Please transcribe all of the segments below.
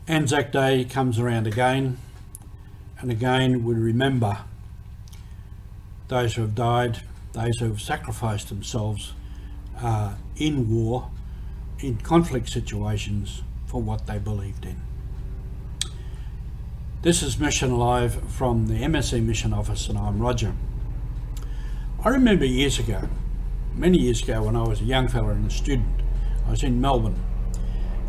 Anzac Day comes around again, and again we remember those who have died, those who have sacrificed themselves in war, in conflict situations, for what they believed in. This is Mission Live from the MSC Mission Office, and I'm Roger. I remember years ago, many years ago, when I was a young fella and a student, I was in Melbourne,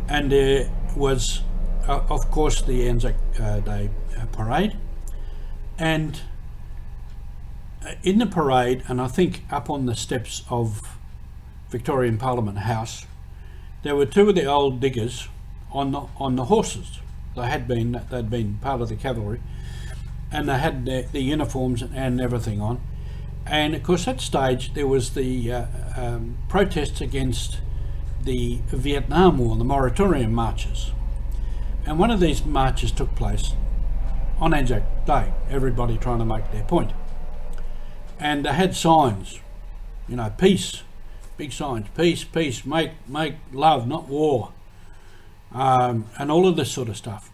and there was of course the Anzac Day parade, and in the parade, and I think up on the steps of Victorian Parliament House, there were two of the old diggers on the horses. They'd been part of the cavalry, and they had the uniforms and everything on. And of course, at that stage there was the protests against the Vietnam War, the moratorium marches. And one of these marches took place on Anzac Day, everybody trying to make their point. And they had signs, you know, peace, big signs, peace, peace, make love, not war, and all of this sort of stuff.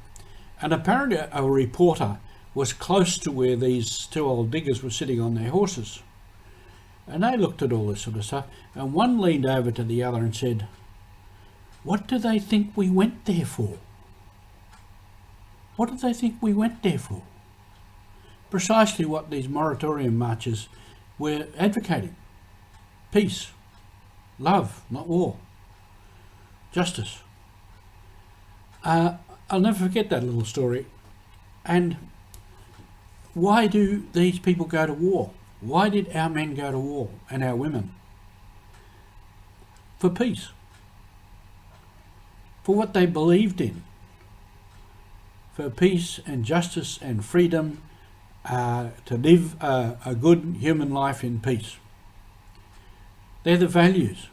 And apparently a reporter was close to where these two old diggers were sitting on their horses. And they looked at all this sort of stuff, and one leaned over to the other and said, "What do they think we went there for? What do they think we went there for?" Precisely what these moratorium marches were advocating. Peace, love, not war, justice. I'll never forget that little story. And why do these people go to war? Why did our men go to war, and our women? For peace. For what they believed in. For peace and justice and freedom, to live a good human life in peace. They're the values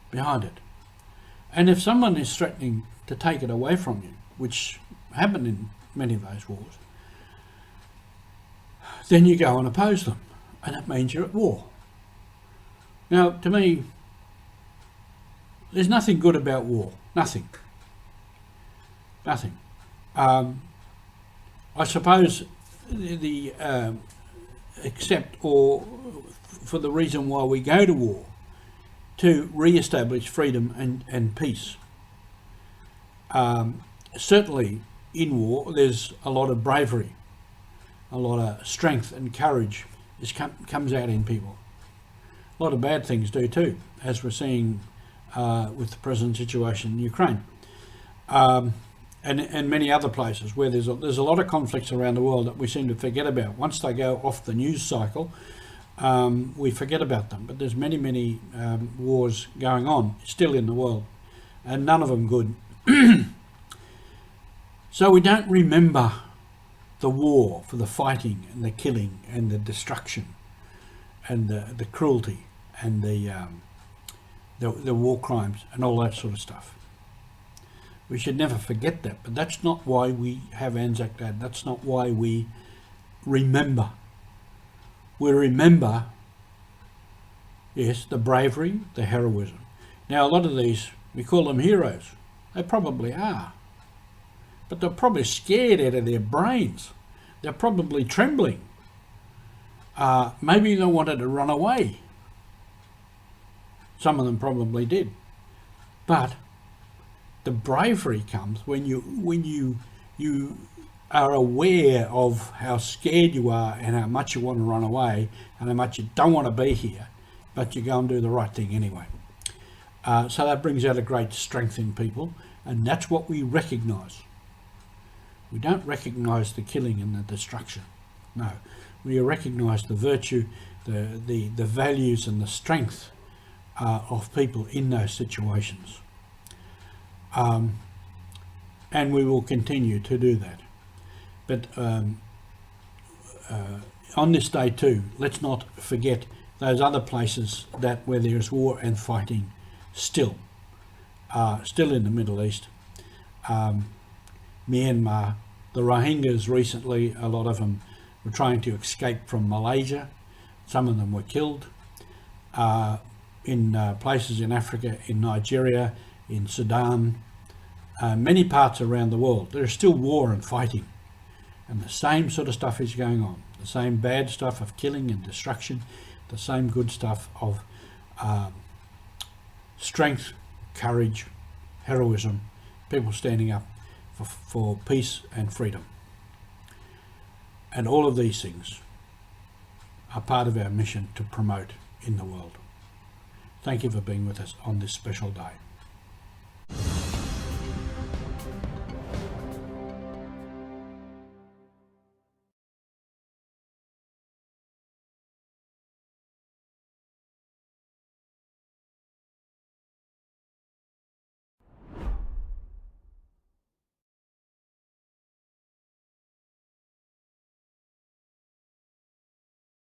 behind it. And if someone is threatening to take it away from you, which happened in many of those wars, then you go and oppose them, and it means you're at war. Now, to me, there's nothing good about war. Nothing. Nothing. I suppose the except or for the reason why we go to war, to re-establish freedom and peace. Certainly in war there's a lot of bravery, a lot of strength and courage comes out in people. A lot of bad things do too, as we're seeing with the present situation in Ukraine. And many other places where there's a lot of conflicts around the world that we seem to forget about. Once they go off the news cycle, we forget about them. But there's many wars going on still in the world, and none of them good. So we don't remember the war for the fighting and the killing and the destruction and the cruelty and the war crimes and all that sort of stuff. We should never forget that, but that's not why we have Anzac Day. That's not why we remember. We remember, yes, the bravery, the heroism. Now, a lot of these, we call them heroes. They probably are. But they're probably scared out of their brains. They're probably trembling. Maybe they wanted to run away. Some of them probably did. But the bravery comes when you are aware of how scared you are and how much you want to run away and how much you don't want to be here, but you go and do the right thing anyway. So that brings out a great strength in people, and that's what we recognise. We don't recognise the killing and the destruction. No, we recognise the virtue, the values and the strength of people in those situations. And we will continue to do that. But on this day too, let's not forget those other places where there is war and fighting still in the Middle East. Myanmar, the Rohingyas recently, a lot of them were trying to escape from Malaysia. Some of them were killed. In places in Africa, in Nigeria, in Sudan, many parts around the world, there is still war and fighting. And the same sort of stuff is going on. The same bad stuff of killing and destruction. The same good stuff of strength, courage, heroism, people standing up for peace and freedom. And all of these things are part of our mission to promote in the world. Thank you for being with us on this special day.